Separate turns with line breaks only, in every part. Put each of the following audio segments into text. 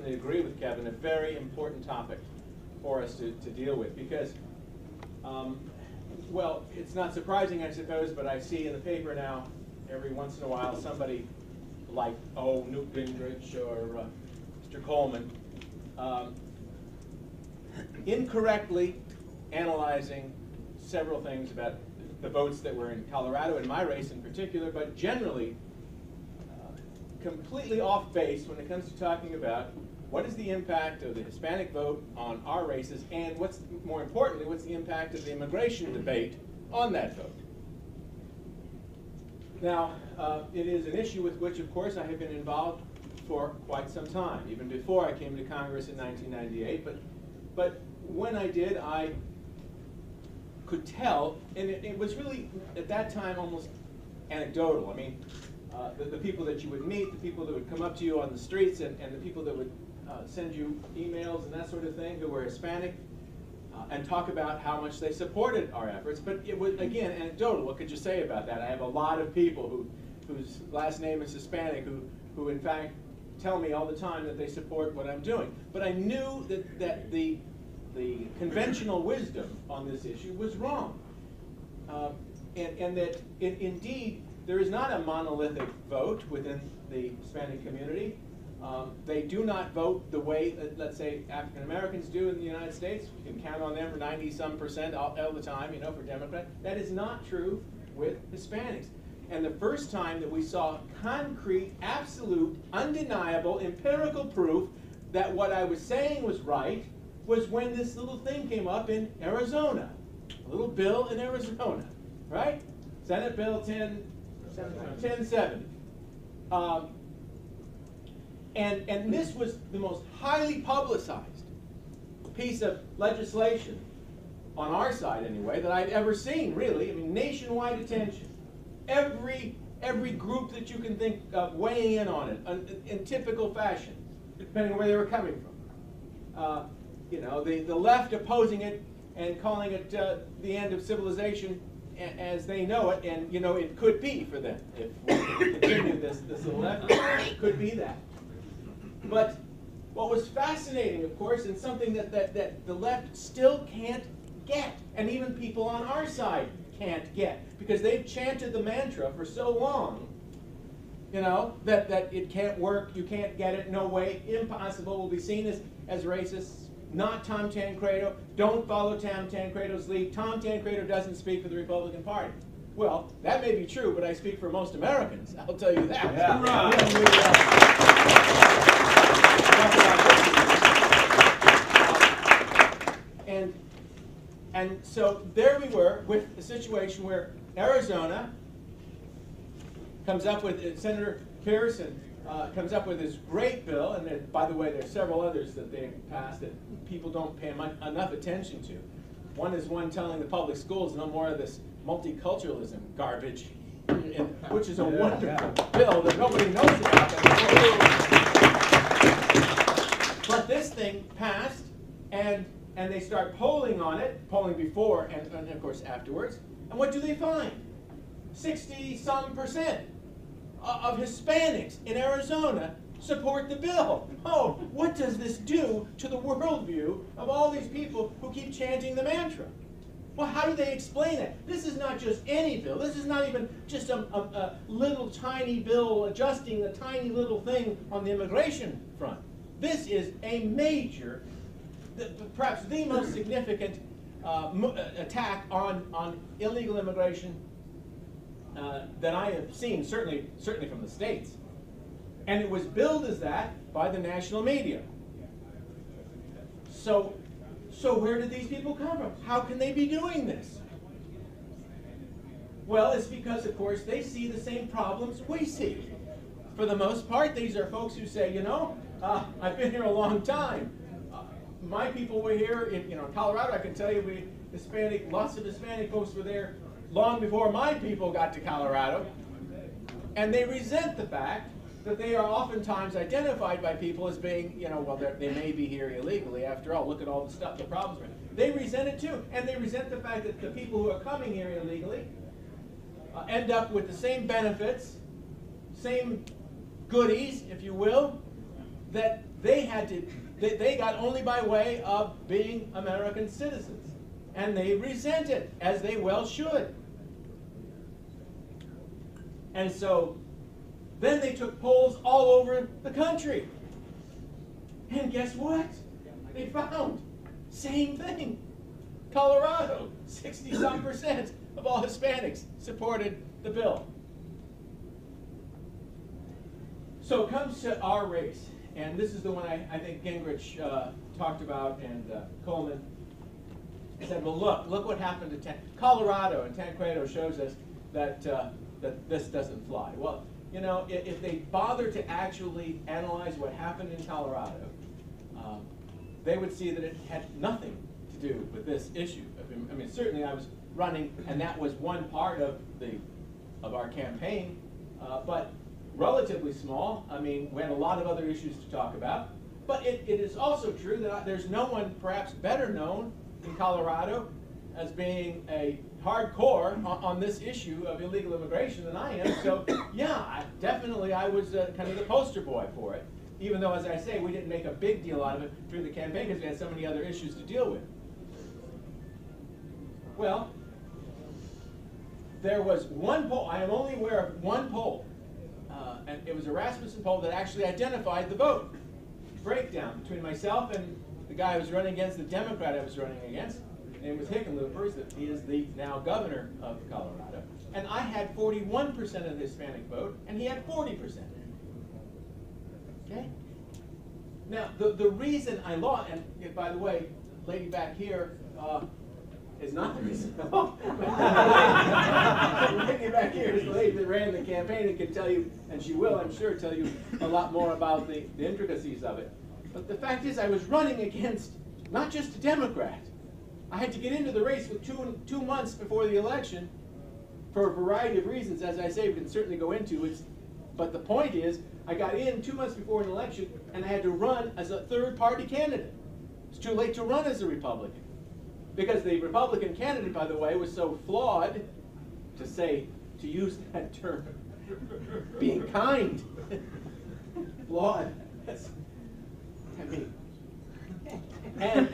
certainly agree with Kevin, a very important topic for us to deal with because, well, it's not surprising, I suppose, but I see in the paper now every once in a while somebody like, Newt Gingrich or Mr. Coleman, incorrectly analyzing several things about the votes that were in Colorado, in my race in particular, but generally completely off base when it comes to talking about what is the impact of the Hispanic vote on our races, and what's, more importantly, what's the impact of the immigration debate on that vote. Now, it is an issue with which, of course, I have been involved for quite some time, even before I came to Congress in 1998. But when I did, I could tell, and it was really, at that time, almost anecdotal. I mean, the people that you would meet, the people that would come up to you on the streets, and the people that would send you emails and that sort of thing, who were Hispanic, and talk about how much they supported our efforts. But it was, again, anecdotal. What could you say about that? I have a lot of people whose last name is Hispanic who in fact tell me all the time that they support what I'm doing. But I knew that the conventional wisdom on this issue was wrong. And that indeed there is not a monolithic vote within the Hispanic community. They do not vote the way that, let's say, African Americans do in the United States. You can count on them for 90-some% all the time, you know, for Democrats. That is not true with Hispanics. And the first time that we saw concrete, absolute, undeniable, empirical proof that what I was saying was right was when this little thing came up in Arizona. A little bill in Arizona, right? Senate Bill 1070. And this was the most highly publicized piece of legislation, on our side anyway, that I'd ever seen, really. I mean, nationwide attention. Every group that you can think of weighing in on it in typical fashion, depending on where they were coming from. You know, the left opposing it and calling it the end of civilization as they know it, and you know, it could be for them. If we continue this little effort, it could be that. But what was fascinating, of course, and something that the left still can't get, and even people on our side can't get, because they've chanted the mantra for so long, you know, that it can't work, you can't get it, no way, impossible, will be seen as racist, not Tom Tancredo, don't follow Tom Tancredo's lead, Tom Tancredo doesn't speak for the Republican Party. Well, that may be true, but I speak for most Americans, I'll tell you that. Yeah. And so there we were with a situation where Arizona comes up with, Senator Pearson comes up with this great bill, and there, by the way, there's several others that they passed that people don't pay enough attention to. One is one telling the public schools no more of this multiculturalism garbage, which is a wonderful bill that nobody knows about. But this thing passed, and they start polling on it, polling before and of course afterwards, and what do they find? 60-some% of Hispanics in Arizona support the bill. Oh, what does this do to the worldview of all these people who keep chanting the mantra? Well, how do they explain it? This is not just any bill. This is not even just a little tiny bill adjusting a tiny little thing on the immigration front. This is a major, perhaps the most significant attack on illegal immigration that I have seen, certainly from the States. And it was billed as that by the national media. So where did these people come from? How can they be doing this? Well, it's because, of course, they see the same problems we see. For the most part, these are folks who say, you know, I've been here a long time. My people were here in Colorado. I can tell you, lots of Hispanic folks were there long before my people got to Colorado. And they resent the fact that they are oftentimes identified by people as being, well, they may be here illegally. After all, look at all the stuff, the problems. They resent it too. And they resent the fact that the people who are coming here illegally end up with the same benefits, same goodies, if you will, that they got only by way of being American citizens. And they resent it, as they well should. And so then they took polls all over the country. And guess what? They found same thing. Colorado, 60-some% of all Hispanics supported the bill. So it comes to our race, and this is the one I think Gingrich talked about, and Coleman said, well, look what happened to Colorado, and Tancredo shows us that this doesn't fly. Well, you know, if they bother to actually analyze what happened in Colorado, they would see that it had nothing to do with this issue. I mean, certainly I was running, and that was one part of our campaign, but relatively small. I mean, we had a lot of other issues to talk about. But it is also true that there's no one perhaps better known in Colorado as being a hardcore on this issue of illegal immigration than I am. So yeah, definitely I was kind of the poster boy for it. Even though, as I say, we didn't make a big deal out of it during the campaign because we had so many other issues to deal with. Well, there was one poll, I am only aware of one poll, and it was a Rasmussen poll that actually identified the vote breakdown between myself and the guy I was running against, the Democrat I was running against. His name was Hickenlooper. He is the now governor of Colorado. And I had 41% of the Hispanic vote, and he had 40%. Okay? Now, the reason I lost, and by the way, lady back here is not the reason. The lady back here is the lady that ran the campaign and can tell you, and she will, I'm sure, tell you a lot more about the intricacies of it. But the fact is, I was running against not just a Democrat. I had to get into the race with two months before the election for a variety of reasons, as I say, we can certainly go into it. But the point is, I got in 2 months before an election, and I had to run as a third-party candidate. It's too late to run as a Republican. Because the Republican candidate, by the way, was so flawed, to use that term, being kind, flawed, I mean, and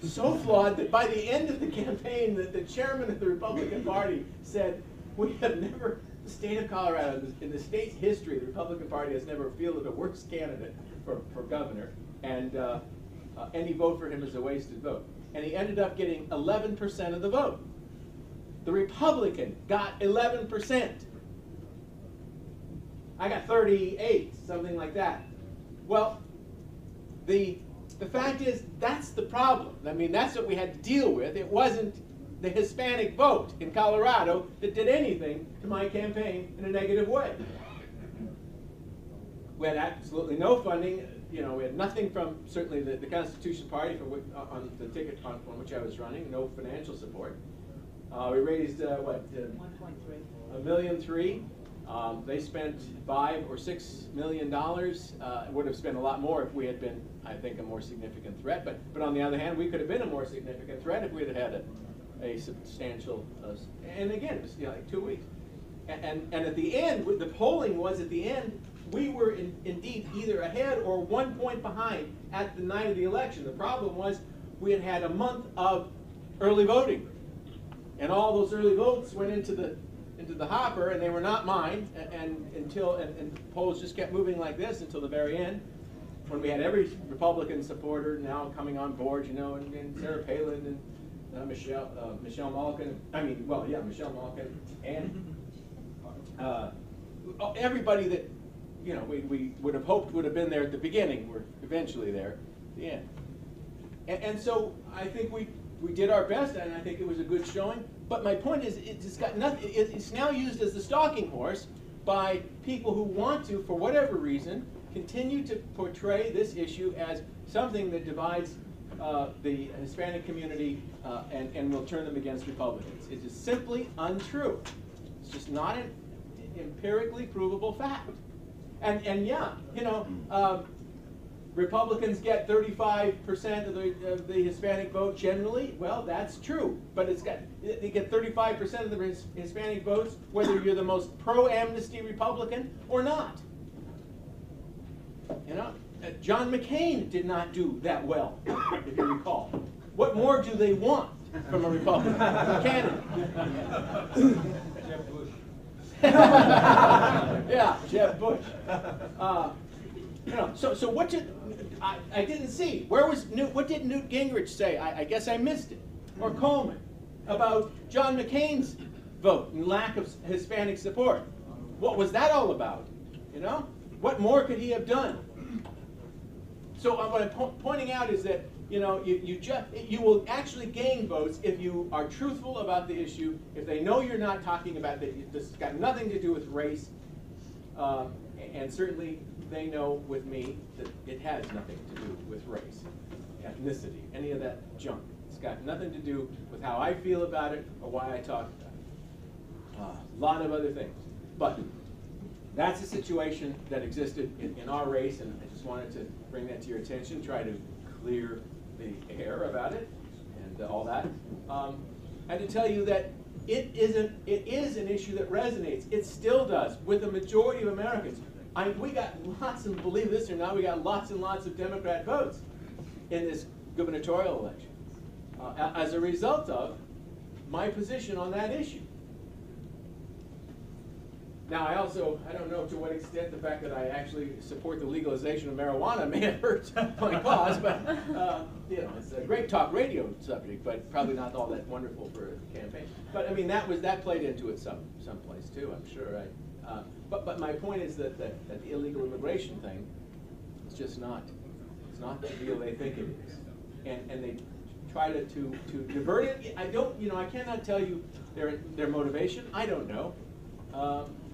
so flawed that by the end of the campaign, the chairman of the Republican Party said, we have never, the state of Colorado, in the state's history, the Republican Party has never fielded a worse candidate for governor, and any vote for him is a wasted vote. And he ended up getting 11% of the vote. The Republican got 11%. I got 38, something like that. Well, the fact is, that's the problem. I mean, that's what we had to deal with. It wasn't the Hispanic vote in Colorado that did anything to my campaign in a negative way. We had absolutely no funding. You know, we had nothing from, certainly, the Constitution Party on the ticket on which I was running, no financial support. We raised, what? 1.3. $1.3 million. They spent $5 or $6 million. Would have spent a lot more if we had been, I think, a more significant threat. But on the other hand, we could have been a more significant threat if we had had a substantial, and again, it was like 2 weeks. And at the end, the polling was at the end, we were indeed either ahead or 1 point behind at the night of the election. The problem was we had had a month of early voting, and all those early votes went into the hopper, and they were not mine. And the polls just kept moving like this until the very end, when we had every Republican supporter now coming on board, you know, and Sarah Palin and Michelle Malkin. Michelle Malkin and everybody that, you know, we would have hoped would have been there at the beginning. We're eventually there at the end. And so I think we did our best, and I think it was a good showing. But my point is, it's got nothing. It's now used as the stalking horse by people who want to, for whatever reason, continue to portray this issue as something that divides the Hispanic community and will turn them against Republicans. It is simply untrue. It's just not an empirically provable fact. And yeah, you know, Republicans get 35% of the Hispanic vote generally. Well, that's true, but they get 35% of the Hispanic votes whether you're the most pro-amnesty Republican or not. You know, John McCain did not do that well, if you recall. What more do they want from a Republican candidate?
Jeb Bush.
Yeah, Jeb Bush. So what did I didn't see? What did Newt Gingrich say? I guess I missed it. Or Coleman about John McCain's vote and lack of Hispanic support. What was that all about? You know, what more could he have done? So what I'm pointing out is that you will actually gain votes if you are truthful about the issue, if they know you're not talking about that this has got nothing to do with race, and certainly they know with me that it has nothing to do with race, ethnicity, any of that junk. It's got nothing to do with how I feel about it or why I talk about it. A lot of other things. But that's a situation that existed in our race, and I just wanted to bring that to your attention, try to clear the air about it and all that. And to tell you that it is an issue that resonates. It still does with the majority of Americans. We got lots, and believe this or not, we got lots and lots of Democrat votes in this gubernatorial election as a result of my position on that issue. Now, I don't know to what extent the fact that I actually support the legalization of marijuana may have hurt my cause, but it's a great talk radio subject, but probably not all that wonderful for a campaign. But I mean, that played into it someplace too, I'm sure. But my point is that the illegal immigration thing is just not. It's not the deal they think it is, and they try to divert it. I cannot tell you their motivation. I don't know.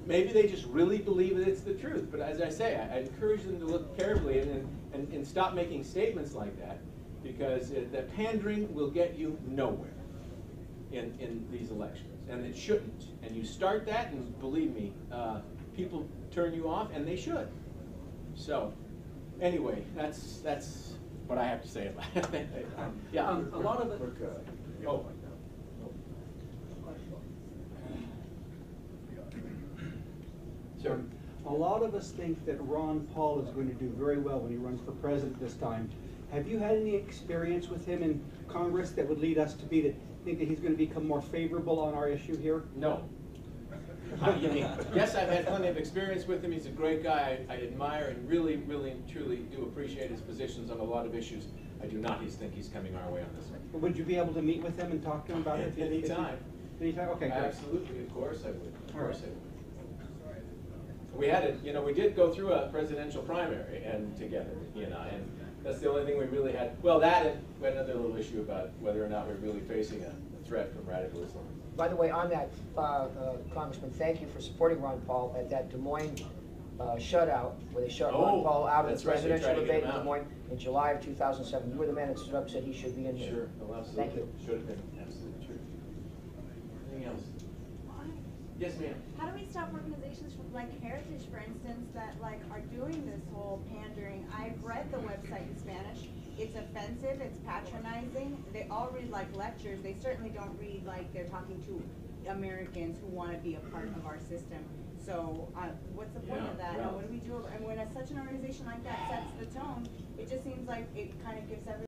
Maybe they just really believe that it's the truth. But as I say, I encourage them to look carefully and stop making statements like that, because the pandering will get you nowhere in these elections, and it shouldn't. And you start that, and believe me, people turn you off, and they should. So, anyway, that's what I have to say about it. Yeah.
A lot of it.
Oh. Sure.
A lot of us think that Ron Paul is going to do very well when he runs for president this time. Have you had any experience with him in Congress that would lead us to think that he's going to become more favorable on our issue here?
No. Yes, I've had plenty of experience with him. He's a great guy. I admire and really, really, and truly do appreciate his positions on a lot of issues. I do not think he's coming our way on this one.
Would you be able to meet with him and talk to him about it?
Anytime.
Anytime? Okay, great.
Absolutely, of course I would. Of course I would. We had we did go through a presidential primary and together, and that's the only thing we really had. Well, that and we had another little issue about whether or not we're really facing a threat from radical Islam.
By the way, on that, Congressman, thank you for supporting Ron Paul at that Des Moines shutout, where they shut Ron Paul out of the presidential debate in Des Moines in July of 2007. You were the man that stood up and said he should be in here.
Sure, well, absolutely.
Thank you.
Should have been absolutely true. Anything else? Yes, ma'am.
How do we stop organizations like Heritage, for instance, that are doing this whole pandering? I've read the website in Spanish. It's offensive, it's patronizing. They all read like lectures. They certainly don't read like they're talking to Americans who want to be a part of our system. So what's the point of that?
Yeah.
And what do we do? And when such an organization like that sets the tone, it just seems like it kind of gives everyone